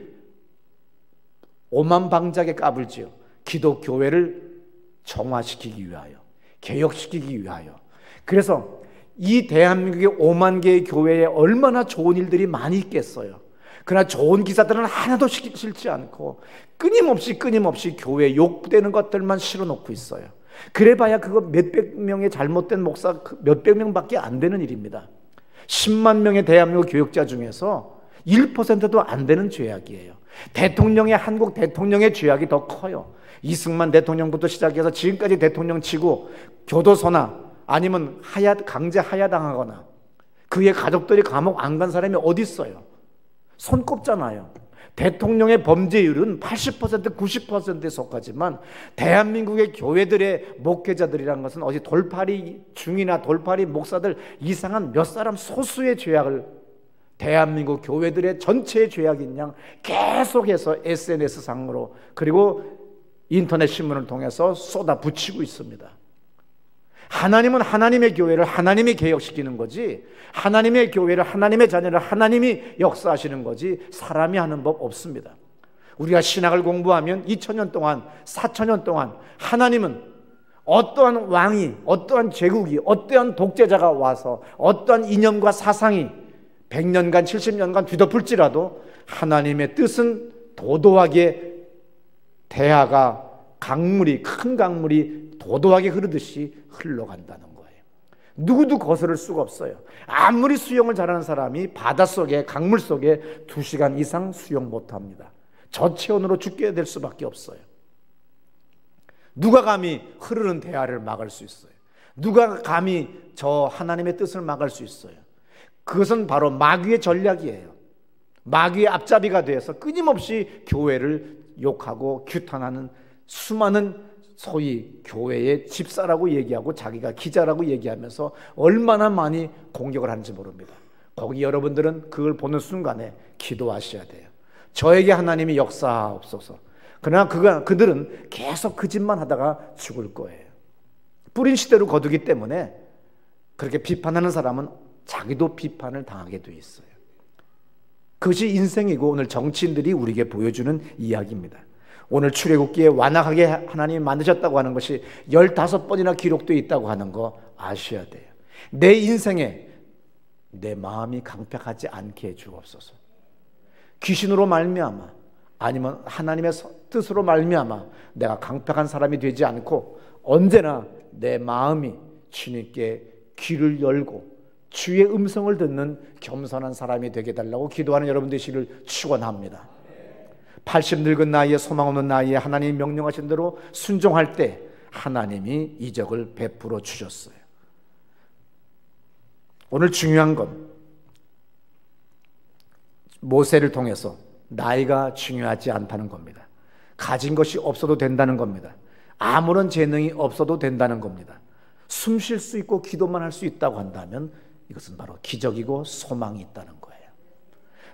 오만방자하게 까불지요. 기독교회를 정화시키기 위하여, 개혁시키기 위하여. 그래서 이 대한민국의 5만 개의 교회에 얼마나 좋은 일들이 많이 있겠어요. 그러나 좋은 기사들은 하나도 싫지 않고 끊임없이 교회에 욕되는 것들만 실어놓고 있어요. 그래봐야 그거 몇백 명의 잘못된 목사 몇백 명밖에 안 되는 일입니다. 10만 명의 대한민국 교육자 중에서 1%도 안 되는 죄악이에요. 한국 대통령의 죄악이 더 커요. 이승만 대통령부터 시작해서 지금까지 대통령 치고 교도소나 아니면 강제 하야당하거나 그의 가족들이 감옥 안 간 사람이 어디 있어요? 손꼽잖아요. 대통령의 범죄율은 80%, 90%에 속하지만 대한민국의 교회들의 목회자들이라는 것은 어디 돌팔이 중이나 돌팔이 목사들 이상한 몇 사람 소수의 죄악을 대한민국 교회들의 전체의 죄악인 양 계속해서 SNS 상으로 그리고 인터넷 신문을 통해서 쏟아붙이고 있습니다. 하나님은 하나님의 교회를 하나님이 개혁시키는 거지, 하나님의 교회를, 하나님의 자녀를 하나님이 역사하시는 거지 사람이 하는 법 없습니다. 우리가 신학을 공부하면 2000년 동안 4000년 동안 하나님은 어떠한 왕이, 어떠한 제국이, 어떠한 독재자가 와서 어떠한 이념과 사상이 100년간 70년간 뒤덮을지라도 하나님의 뜻은 도도하게 대하가 큰 강물이 도도하게 흐르듯이 흘러간다는 거예요. 누구도 거스를 수가 없어요. 아무리 수영을 잘하는 사람이 바닷속에 강물 속에 2시간 이상 수영 못합니다. 저체온으로 죽게 될 수밖에 없어요. 누가 감히 흐르는 대하를 막을 수 있어요? 누가 감히 저 하나님의 뜻을 막을 수 있어요? 그것은 바로 마귀의 전략이에요. 마귀의 앞잡이가 되어서 끊임없이 교회를 욕하고 규탄하는 수많은 소위 교회의 집사라고 얘기하고 자기가 기자라고 얘기하면서 얼마나 많이 공격을 하는지 모릅니다. 거기 여러분들은 그걸 보는 순간에 기도하셔야 돼요. 저에게 하나님이 역사하옵소서. 그러나 그들은 계속 그 짓만 하다가 죽을 거예요. 뿌린 시대로 거두기 때문에 그렇게 비판하는 사람은 자기도 비판을 당하게 돼 있어요. 그것이 인생이고 오늘 정치인들이 우리에게 보여주는 이야기입니다. 오늘 출애굽기에 완악하게 하나님이 만드셨다고 하는 것이 15번이나 기록되어 있다고 하는 거 아셔야 돼요. 내 인생에 내 마음이 강팍하지 않게 해 주옵소서. 귀신으로 말미암아 아니면 하나님의 뜻으로 말미암아 내가 강팍한 사람이 되지 않고 언제나 내 마음이 주님께 귀를 열고 주의 음성을 듣는 겸손한 사람이 되게 해달라고 기도하는 여러분 되시기를 축원합니다. 80 늙은 나이에 소망 없는 나이에 하나님이 명령하신 대로 순종할 때 하나님이 이적을 베풀어 주셨어요. 오늘 중요한 건 모세를 통해서 나이가 중요하지 않다는 겁니다. 가진 것이 없어도 된다는 겁니다. 아무런 재능이 없어도 된다는 겁니다. 숨 쉴 수 있고 기도만 할 수 있다고 한다면 이것은 바로 기적이고 소망이 있다는 거예요.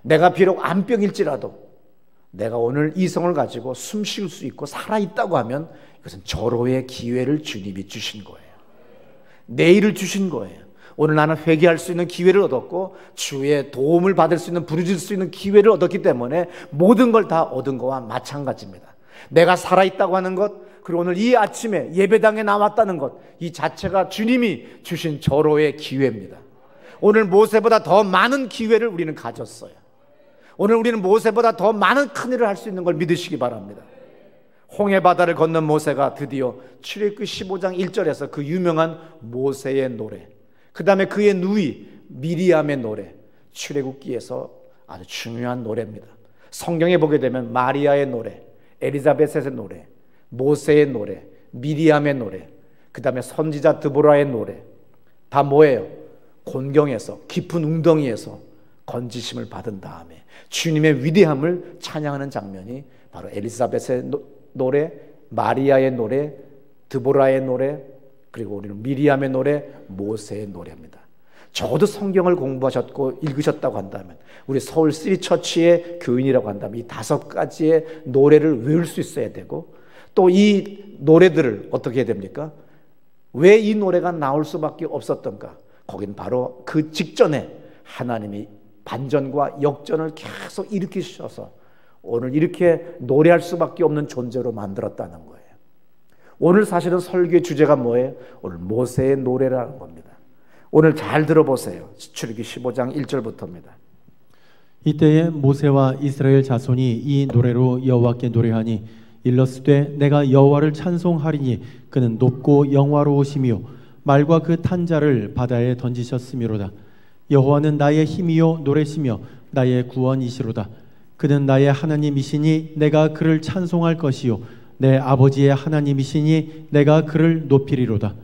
내가 비록 안병일지라도 내가 오늘 이성을 가지고 숨 쉴 수 있고 살아있다고 하면 이것은 절호의 기회를 주님이 주신 거예요. 내일을 주신 거예요. 오늘 나는 회개할 수 있는 기회를 얻었고 주의 도움을 받을 수 있는 부르짖을 수 있는 기회를 얻었기 때문에 모든 걸 다 얻은 거와 마찬가지입니다. 내가 살아있다고 하는 것, 그리고 오늘 이 아침에 예배당에 나왔다는 것, 이 자체가 주님이 주신 절호의 기회입니다. 오늘 모세보다 더 많은 기회를 우리는 가졌어요. 오늘 우리는 모세보다 더 많은 큰일을 할 수 있는 걸 믿으시기 바랍니다. 홍해 바다를 건넌 모세가 드디어 출애굽기 15장 1절에서 그 유명한 모세의 노래, 그 다음에 그의 누이 미리암의 노래, 출애굽기에서 아주 중요한 노래입니다. 성경에 보게 되면 마리아의 노래, 엘리사벳의 노래, 모세의 노래, 미리암의 노래, 그 다음에 선지자 드보라의 노래, 다 뭐예요? 곤경에서 깊은 웅덩이에서 건지심을 받은 다음에 주님의 위대함을 찬양하는 장면이 바로 엘리사벳의 노래, 마리아의 노래, 드보라의 노래, 그리고 우리는 미리암의 노래, 모세의 노래입니다. 적어도 성경을 공부하셨고 읽으셨다고 한다면, 우리 서울 시리처치의 교인이라고 한다면 이 5가지의 노래를 외울 수 있어야 되고, 또 이 노래들을 어떻게 해야 됩니까? 왜 이 노래가 나올 수밖에 없었던가? 거긴 바로 그 직전에 하나님이 반전과 역전을 계속 일으키셔서 오늘 이렇게 노래할 수밖에 없는 존재로 만들었다는 거예요. 오늘 사실은 설교의 주제가 뭐예요? 오늘 모세의 노래라는 겁니다. 오늘 잘 들어보세요. 출애굽기 15장 1절부터입니다. 이때에 모세와 이스라엘 자손이 이 노래로 여호와께 노래하니 일러스되 내가 여호와를 찬송하리니 그는 높고 영화로우시며 말과 그 탄자를 바다에 던지셨음이로다. 여호와는 나의 힘이요 노래시며 나의 구원이시로다. 그는 나의 하나님이시니 내가 그를 찬송할 것이요 내 아버지의 하나님이시니 내가 그를 높이리로다.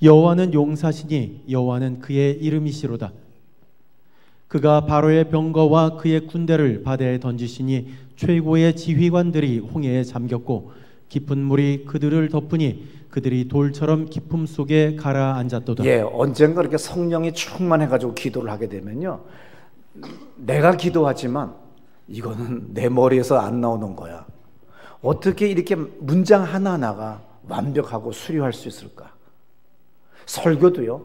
여호와는 용사시니 여호와는 그의 이름이시로다. 그가 바로의 병거와 그의 군대를 바다에 던지시니 최고의 지휘관들이 홍해에 잠겼고 깊은 물이 그들을 덮으니 그들이 돌처럼 깊음 속에 가라앉았도다. 예, 언젠가 이렇게 성령이 충만해가지고 기도를 하게 되면요, 내가 기도하지만 이거는 내 머리에서 안 나오는 거야. 어떻게 이렇게 문장 하나하나가 완벽하고 수려할 수 있을까? 설교도요,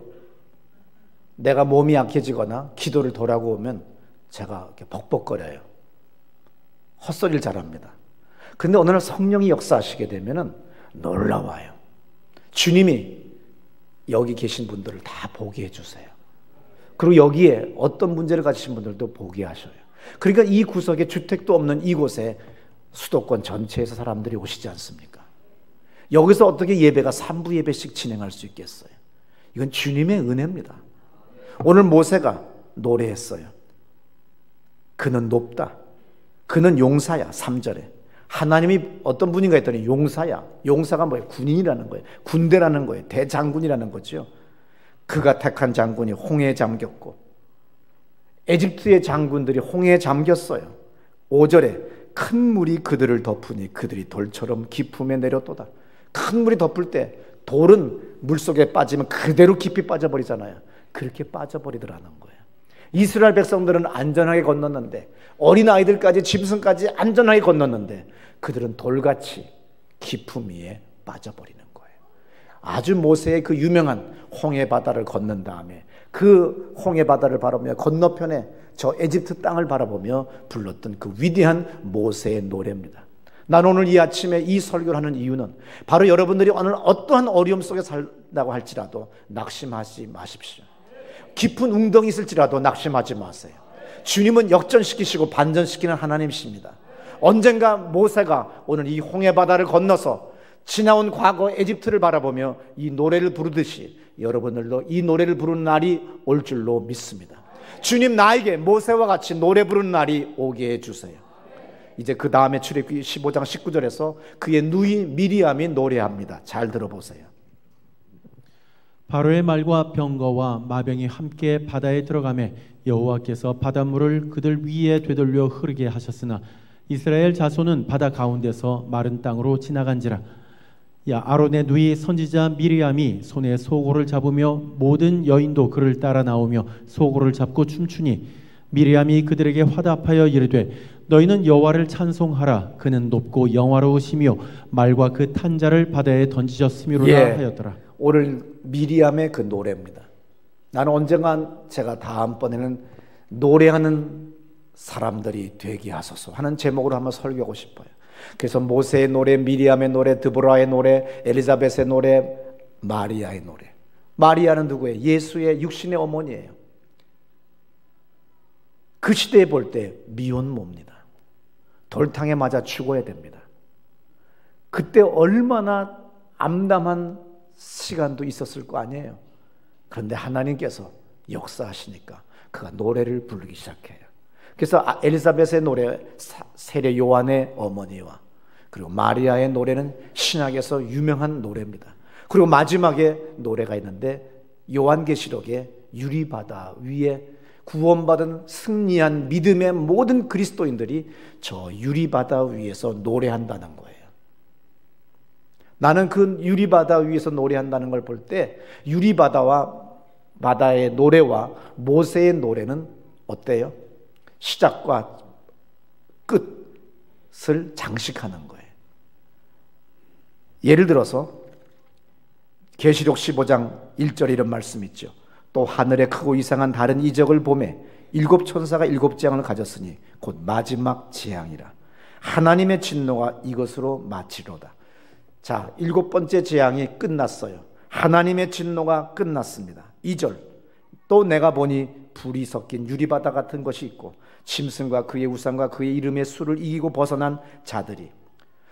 내가 몸이 약해지거나 기도를 덜하고 오면 제가 이렇게 벅벅거려요. 헛소리를 잘합니다. 근데 어느 날 성령이 역사하시게 되면은 놀라워요. 주님이 여기 계신 분들을 다 보게 해주세요. 그리고 여기에 어떤 문제를 가지신 분들도 보게 하셔요. 그러니까 이 구석에 주택도 없는 이곳에 수도권 전체에서 사람들이 오시지 않습니까? 여기서 어떻게 예배가 3부 예배씩 진행할 수 있겠어요? 이건 주님의 은혜입니다. 오늘 모세가 노래했어요. 그는 높다. 그는 용사야. 3절에 하나님이 어떤 분인가 했더니 용사야. 용사가 뭐예요? 군인이라는 거예요. 군대라는 거예요. 대장군이라는 거죠. 그가 택한 장군이 홍해에 잠겼고 에집트의 장군들이 홍해에 잠겼어요. 5절에 큰 물이 그들을 덮으니 그들이 돌처럼 깊음에 내렸도다. 큰 물이 덮을 때 돌은 물속에 빠지면 그대로 깊이 빠져버리잖아요. 그렇게 빠져버리더라는 거예요. 이스라엘 백성들은 안전하게 건넜는데, 어린아이들까지 짐승까지 안전하게 건넜는데 그들은 돌같이 깊음 위에 빠져버리는 거예요. 아주 모세의 그 유명한 홍해 바다를 건넌 다음에 그 홍해 바다를 바라보며 건너편에 저 에집트 땅을 바라보며 불렀던 그 위대한 모세의 노래입니다. 나는 오늘 이 아침에 이 설교를 하는 이유는 바로 여러분들이 오늘 어떠한 어려움 속에 살다고 할지라도 낙심하지 마십시오. 깊은 웅덩이 있을지라도 낙심하지 마세요. 주님은 역전시키시고 반전시키는 하나님이십니다. 언젠가 모세가 오늘 이 홍해 바다를 건너서 지나온 과거 에집트를 바라보며 이 노래를 부르듯이 여러분들도 이 노래를 부르는 날이 올 줄로 믿습니다. 주님, 나에게 모세와 같이 노래 부르는 날이 오게 해주세요. 이제 그 다음에 출애굽기 15장 19절에서 그의 누이 미리암이 노래합니다. 잘 들어보세요. 바로의 말과 병거와 마병이 함께 바다에 들어가매 여호와께서 바닷물을 그들 위에 되돌려 흐르게 하셨으나 이스라엘 자손은 바다 가운데서 마른 땅으로 지나간지라. 아론의 누이 선지자 미리암이 손에 소고를 잡으며 모든 여인도 그를 따라 나오며 소고를 잡고 춤추니 미리암이 그들에게 화답하여 이르되 너희는 여호와를 찬송하라. 그는 높고 영화로우시며 말과 그 탄자를 바다에 던지셨음이로라 하였더라. 오늘 미리암의 그 노래입니다. 나는 언젠간 제가 다음번에는 노래하는 사람들이 되게 하소서 하는 제목으로 한번 설교하고 싶어요. 그래서 모세의 노래, 미리암의 노래, 드보라의 노래, 엘리사벳의 노래, 마리아의 노래. 마리아는 누구예요? 예수의 육신의 어머니예요. 그 시대에 볼 때 미혼모입니다. 돌탕에 맞아 죽어야 됩니다. 그때 얼마나 암담한 시간도 있었을 거 아니에요. 그런데 하나님께서 역사하시니까 그가 노래를 부르기 시작해요. 그래서 엘리사벳의 노래, 세례 요한의 어머니와 그리고 마리아의 노래는 신약에서 유명한 노래입니다. 그리고 마지막에 노래가 있는데 요한계시록에 유리바다 위에 구원받은 승리한 믿음의 모든 그리스도인들이 저 유리바다 위에서 노래한다는 거예요. 나는 그 유리바다 위에서 노래한다는 걸 볼 때 유리바다와 바다의 노래와 모세의 노래는 어때요? 시작과 끝을 장식하는 거예요. 예를 들어서 계시록 15장 1절에 이런 말씀이 있죠. 또 하늘에 크고 이상한 다른 이적을 보매 7 천사가 7 재앙을 가졌으니 곧 마지막 재앙이라. 하나님의 진노가 이것으로 마치로다. 자, 7번째 재앙이 끝났어요. 하나님의 진노가 끝났습니다. 2절 또 내가 보니 불이 섞인 유리바다 같은 것이 있고 짐승과 그의 우상과 그의 이름의 수를 이기고 벗어난 자들이,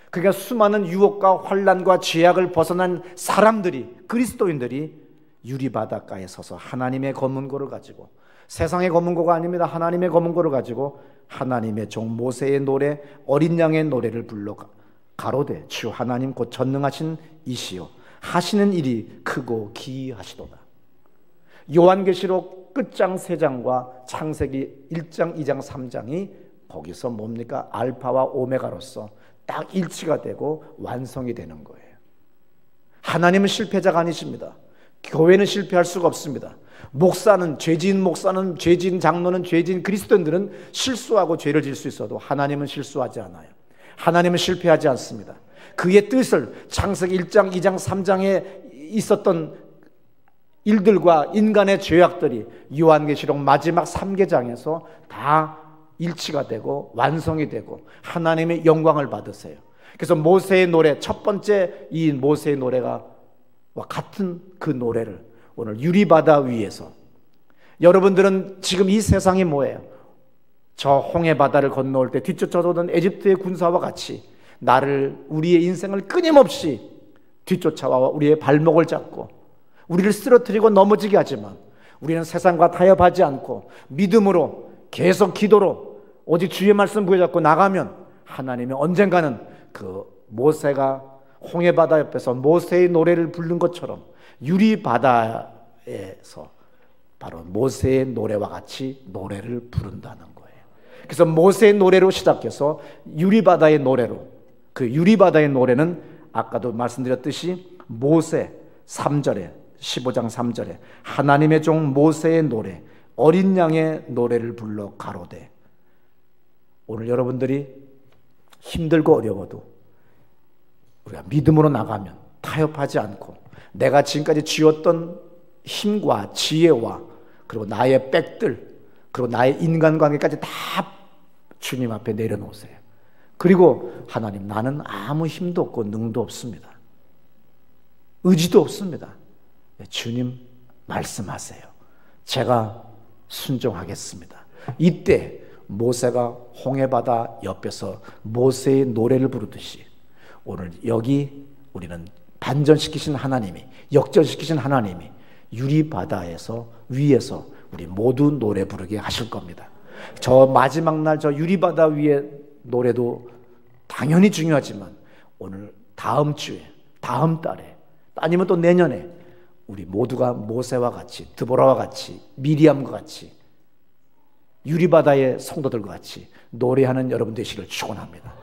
그러니까 수많은 유혹과 환난과 죄악을 벗어난 사람들이, 그리스도인들이 유리바닷가에 서서 하나님의 검은고를 가지고, 세상의 검은고가 아닙니다. 하나님의 검은고를 가지고 하나님의 종 모세의 노래, 어린 양의 노래를 불러 가로되 주 하나님 곧 전능하신 이시요 하시는 일이 크고 기이하시도다. 요한계시록 끝장 3장과 창세기 1장, 2장, 3장이 거기서 뭡니까? 알파와 오메가로서 딱 일치가 되고 완성이 되는 거예요. 하나님은 실패자가 아니십니다. 교회는 실패할 수가 없습니다. 목사는, 죄진 목사는, 죄진 장로는, 죄진 그리스도인들은 실수하고 죄를 질 수 있어도 하나님은 실수하지 않아요. 하나님은 실패하지 않습니다. 그의 뜻을 창세기 1장, 2장, 3장에 있었던 일들과 인간의 죄악들이 요한계시록 마지막 3계장에서 다 일치가 되고 완성이 되고 하나님의 영광을 받으세요. 그래서 모세의 노래, 첫 번째 이 모세의 노래가 같은 그 노래를 오늘 유리바다 위에서, 여러분들은 지금 이 세상이 뭐예요? 저 홍해 바다를 건너올 때 뒤쫓아오던 에집트의 군사와 같이 나를, 우리의 인생을 끊임없이 뒤쫓아와 우리의 발목을 잡고 우리를 쓰러뜨리고 넘어지게 하지만 우리는 세상과 타협하지 않고 믿음으로 계속 기도로 오직 주의 말씀 부여잡고 나가면 하나님이 언젠가는 그 모세가 홍해바다 옆에서 모세의 노래를 부른 것처럼 유리바다에서 바로 모세의 노래와 같이 노래를 부른다는 거예요. 그래서 모세의 노래로 시작해서 유리바다의 노래로, 그 유리바다의 노래는 아까도 말씀드렸듯이 모세 3절에 15장 3절에 하나님의 종 모세의 노래, 어린 양의 노래를 불러 가로되. 오늘 여러분들이 힘들고 어려워도 우리가 믿음으로 나가면 타협하지 않고 내가 지금까지 쥐었던 힘과 지혜와 그리고 나의 백들 그리고 나의 인간관계까지 다 주님 앞에 내려놓으세요. 그리고 하나님, 나는 아무 힘도 없고 능도 없습니다. 의지도 없습니다. 주님 말씀하세요. 제가 순종하겠습니다. 이때 모세가 홍해바다 옆에서 모세의 노래를 부르듯이 오늘 여기 우리는 반전시키신 하나님이, 역전시키신 하나님이 유리바다에서 위에서 우리 모두 노래 부르게 하실 겁니다. 저 마지막 날 저 유리바다 위의 노래도 당연히 중요하지만 오늘 다음 주에, 다음 달에, 아니면 또 내년에 우리 모두가 모세와 같이, 드보라와 같이, 미리암과 같이, 유리바다의 성도들과 같이 노래하는 여러분 되시기를 축원합니다.